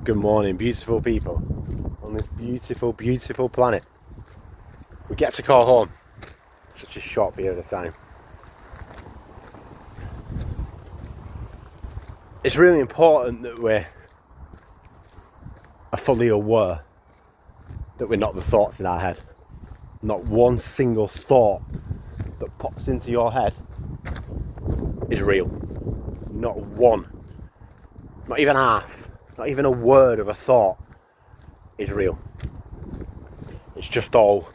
Good morning, beautiful people on this beautiful, beautiful planet. We get to call home such a short period of time. It's really important that we're fully aware that we're not the thoughts in our head. Not one single thought that pops into your head is real. Not one. Not even half. Not even a word of a thought is real. It's just all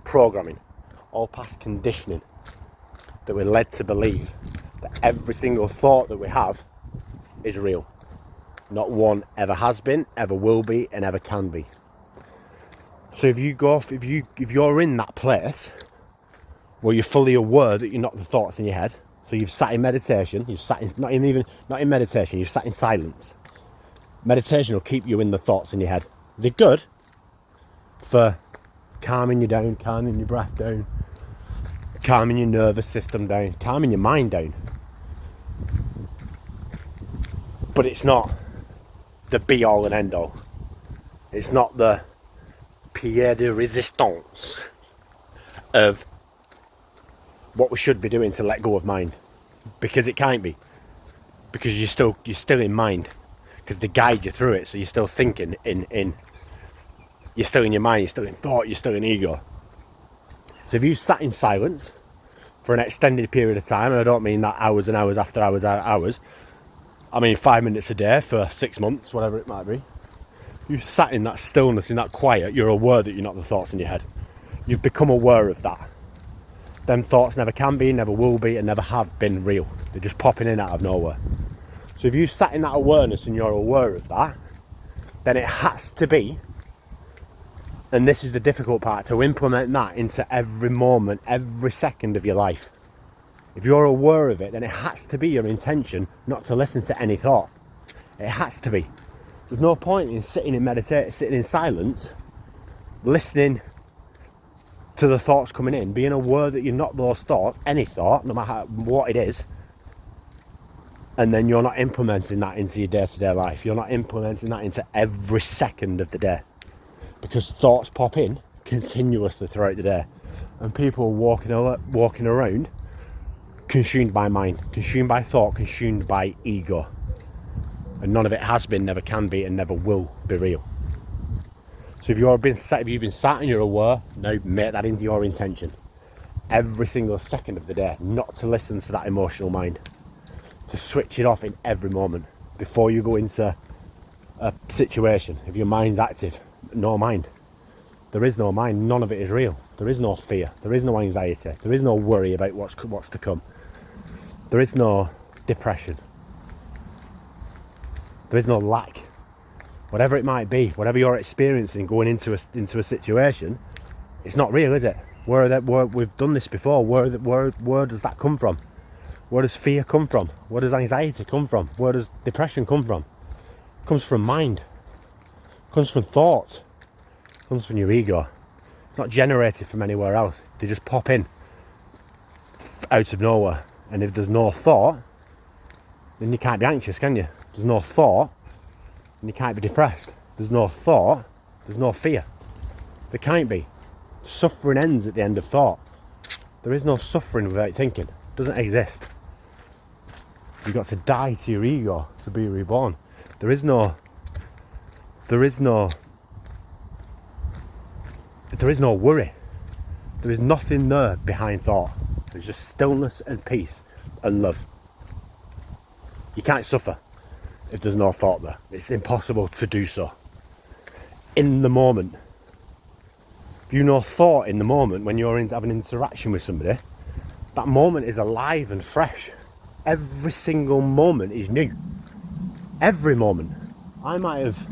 programming, all past conditioning that we're led to believe that every single thought that we have is real. Not one ever has been, ever will be, and ever can be. So if you're in that place where you're fully aware that you're not the thoughts in your head, so you've sat in meditation, you've sat in not in meditation, you've sat in silence. Meditation will keep you in the thoughts in your head. They're good for calming you down, calming your breath down, calming your nervous system down, calming your mind down. But it's not the be all and end all. It's not the pied de resistance of what we should be doing to let go of mind. Because it can't be. Because you're still in mind. Because they guide you through it, so you're still thinking you're still in your mind, you're still in thought, you're still in ego. So if you sat in silence for an extended period of time, and I don't mean that hours and hours after hours, I mean 5 minutes a day for 6 months, whatever it might be. You sat in that stillness, in that quiet, you're aware that you're not the thoughts in your head. You've become aware of that. Them thoughts never can be, never will be, and never have been real. They're just popping in out of nowhere. So if you sat in that awareness and you're aware of that, then it has to be, and this is the difficult part, to implement that into every moment, every second of your life. If you're aware of it, then it has to be your intention not to listen to any thought. It has to be. There's no point in sitting in silence, listening to the thoughts coming in, being aware that you're not those thoughts, any thought, no matter what it is, and then you're not implementing that into your day-to-day life. You're not implementing that into every second of the day. Because thoughts pop in continuously throughout the day. And people are walking around consumed by mind, consumed by thought, consumed by ego. And none of it has been, never can be, and never will be real. So if you've been sat and you're aware, now make that into your intention. Every single second of the day, not to listen to that emotional mind. To switch it off in every moment before you go into a situation. If your mind's active, no mind. There is no mind. None of it is real. There is no fear. There is no anxiety. There is no worry about what's to come. There is no depression. There is no lack. Whatever it might be, whatever you're experiencing going into a situation, it's not real, is it? We've done this before. Where does that come from? Where does fear come from? Where does anxiety come from? Where does depression come from? It comes from mind. It comes from thought. It comes from your ego. It's not generated from anywhere else. They just pop in out of nowhere. And if there's no thought, then you can't be anxious, can you? There's no thought, and you can't be depressed. There's no thought, there's no fear. There can't be. Suffering ends at the end of thought. There is no suffering without thinking. It doesn't exist. You've got to die to your ego to be reborn. There is no worry. There is nothing there behind thought. There's just stillness and peace and love. You can't suffer if there's no thought there. It's impossible to do so. In the moment. If you know thought in the moment when you're having an interaction with somebody, that moment is alive and fresh. Every single moment is new. Every moment. I might have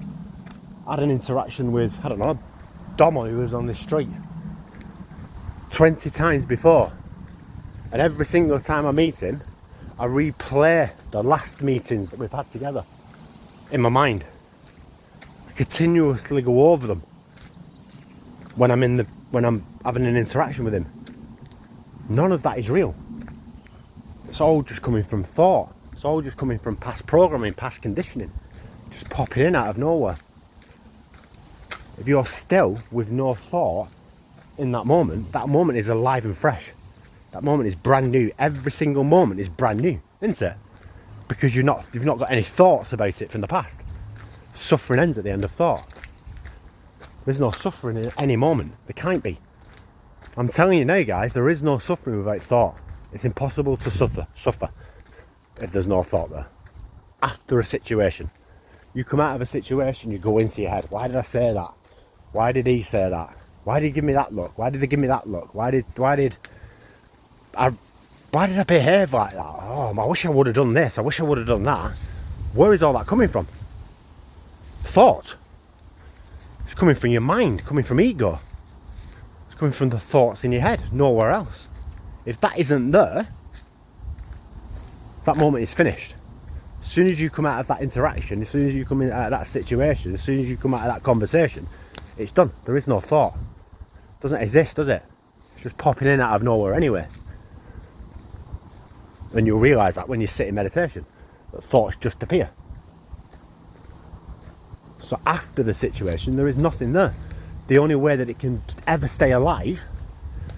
had an interaction with, I don't know, Domo who lives on this street 20 times before. And every single time I meet him, I replay the last meetings that we've had together in my mind. I continuously go over them when I'm having an interaction with him. None of that is real. It's all just coming from thought. It's all just coming from past programming, past conditioning. just popping in out of nowhere. If you're still with no thought in that moment is alive and fresh. That moment is brand new. Every single moment is brand new, isn't it? Because you've not got any thoughts about it from the past. Suffering ends at the end of thought. There's no suffering in any moment. There can't be. I'm telling you now, guys, there is no suffering without thought. It's impossible to suffer if there's no thought there. After a situation, you come out of a situation, you go into your head. Why did I say that? Why did he say that? Why did he give me that look? Why did they give me that look? Why did I behave like that? Oh, I wish I would have done this. I wish I would have done that. Where is all that coming from? Thought. It's coming from your mind, coming from ego. It's coming from the thoughts in your head, nowhere else. If that isn't there, that moment is finished. As soon as you come out of that interaction, as soon as you come out of that situation, as soon as you come out of that conversation, it's done. There is no thought. It doesn't exist, does it? It's just popping in out of nowhere anyway. And you'll realise that when you sit in meditation, that thoughts just appear. So after the situation, there is nothing there. The only way that it can ever stay alive,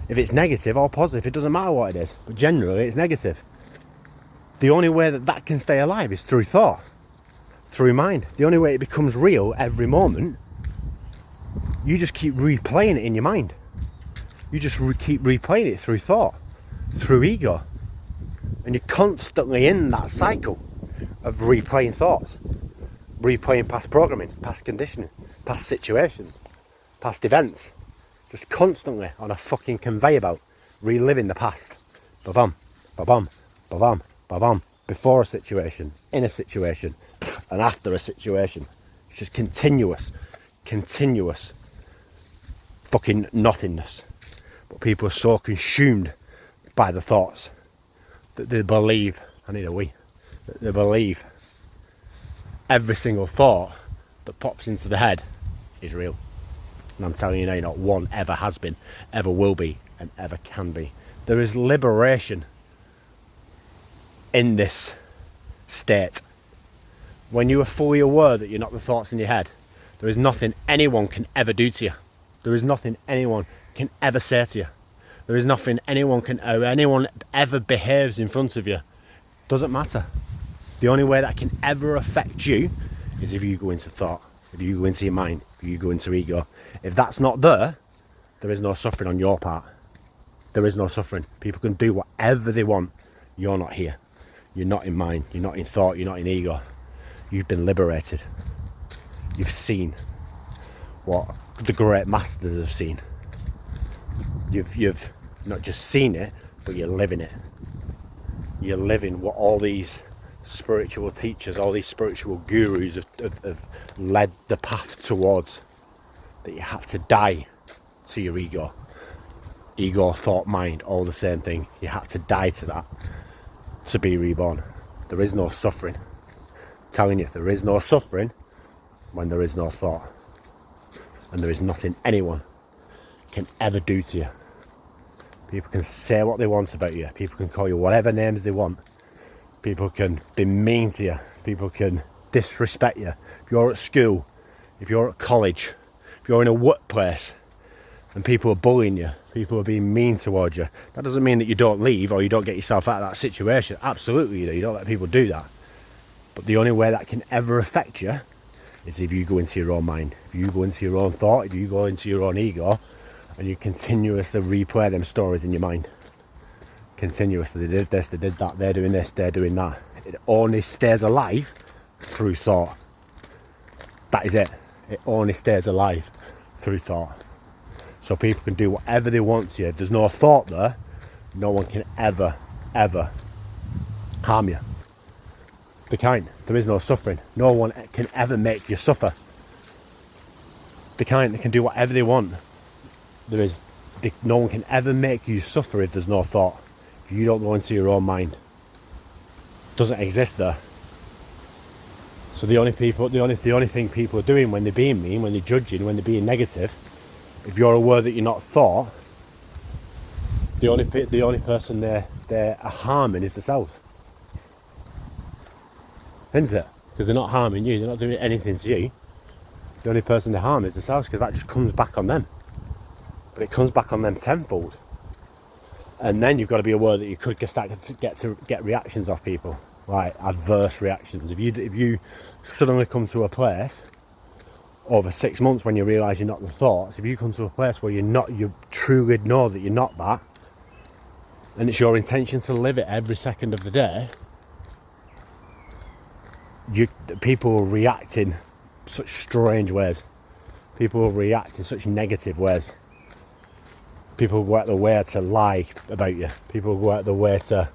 if it's negative or positive, it doesn't matter what it is, but generally it's negative. The only way that that can stay alive is through thought, through mind. The only way it becomes real every moment, you just keep replaying it in your mind. You just keep replaying it through thought, through ego. And you're constantly in that cycle of replaying thoughts, replaying past programming, past conditioning, past situations, past events. Just constantly on a fucking conveyor belt, reliving the past. Ba-bum, ba-bum, ba-bum, ba-bum. Before a situation, in a situation, and after a situation. It's just continuous fucking nothingness. But people are so consumed by the thoughts that they believe, I need a wee, that they believe every single thought that pops into the head is real. And I'm telling you now, not one ever has been, ever will be, and ever can be. There is liberation in this state. When you are fully aware that you're not the thoughts in your head, there is nothing anyone can ever do to you. There is nothing anyone can ever say to you. There is nothing anyone ever behaves in front of you. Doesn't matter. The only way that can ever affect you is if you go into thought, if you go into your mind, if you go into ego. If that's not there, there is no suffering on your part. There is no suffering. People can do whatever they want. You're not here. You're not in mind. You're not in thought. You're not in ego. You've been liberated. You've seen what the great masters have seen. You've not just seen it, but you're living it. You're living what all these spiritual teachers, all these spiritual gurus have led the path towards. That you have to die to your ego. Ego, thought, mind, all the same thing. You have to die to that to be reborn. There is no suffering. I'm telling you, there is no suffering when there is no thought. And there is nothing anyone can ever do to you. People can say what they want about you. People can call you whatever names they want. People can be mean to you. People can disrespect you. If you're at school, if you're at college, if you're in a workplace and people are bullying you, people are being mean towards you, that doesn't mean that you don't leave or you don't get yourself out of that situation. Absolutely you do. You don't let people do that. But the only way that can ever affect you is if you go into your own mind, if you go into your own thought, if you go into your own ego, and you continuously replay them stories in your mind. Continuously, they did this, they did that, they're doing this, they're doing that. It only stays alive through thought. That is it. It only stays alive through thought. So people can do whatever they want to you. If there's no thought there, no one can ever harm you. They can't. There is no suffering. No one can ever make you suffer. They can't. They can do whatever they want. No one can ever make you suffer if there's no thought. If you don't go into your own mind. It doesn't exist there. So the only thing people are doing when they're being mean, when they're judging, when they're being negative, if you're aware that you're not thought, the only person they're harming is the self. Isn't it? because they're not harming you, they're not doing anything to you. The only person they harm is themselves, because that just comes back on them. But it comes back on them tenfold. And then you've got to be aware that you could start to get reactions off people, like adverse reactions. If you suddenly come to a place over 6 months when you realise you're not the thoughts, if you come to a place where you truly know that you're not that, and it's your intention to live it every second of the day, people will react in such strange ways. People will react in such negative ways. People go out their way to lie about you. People go out their way to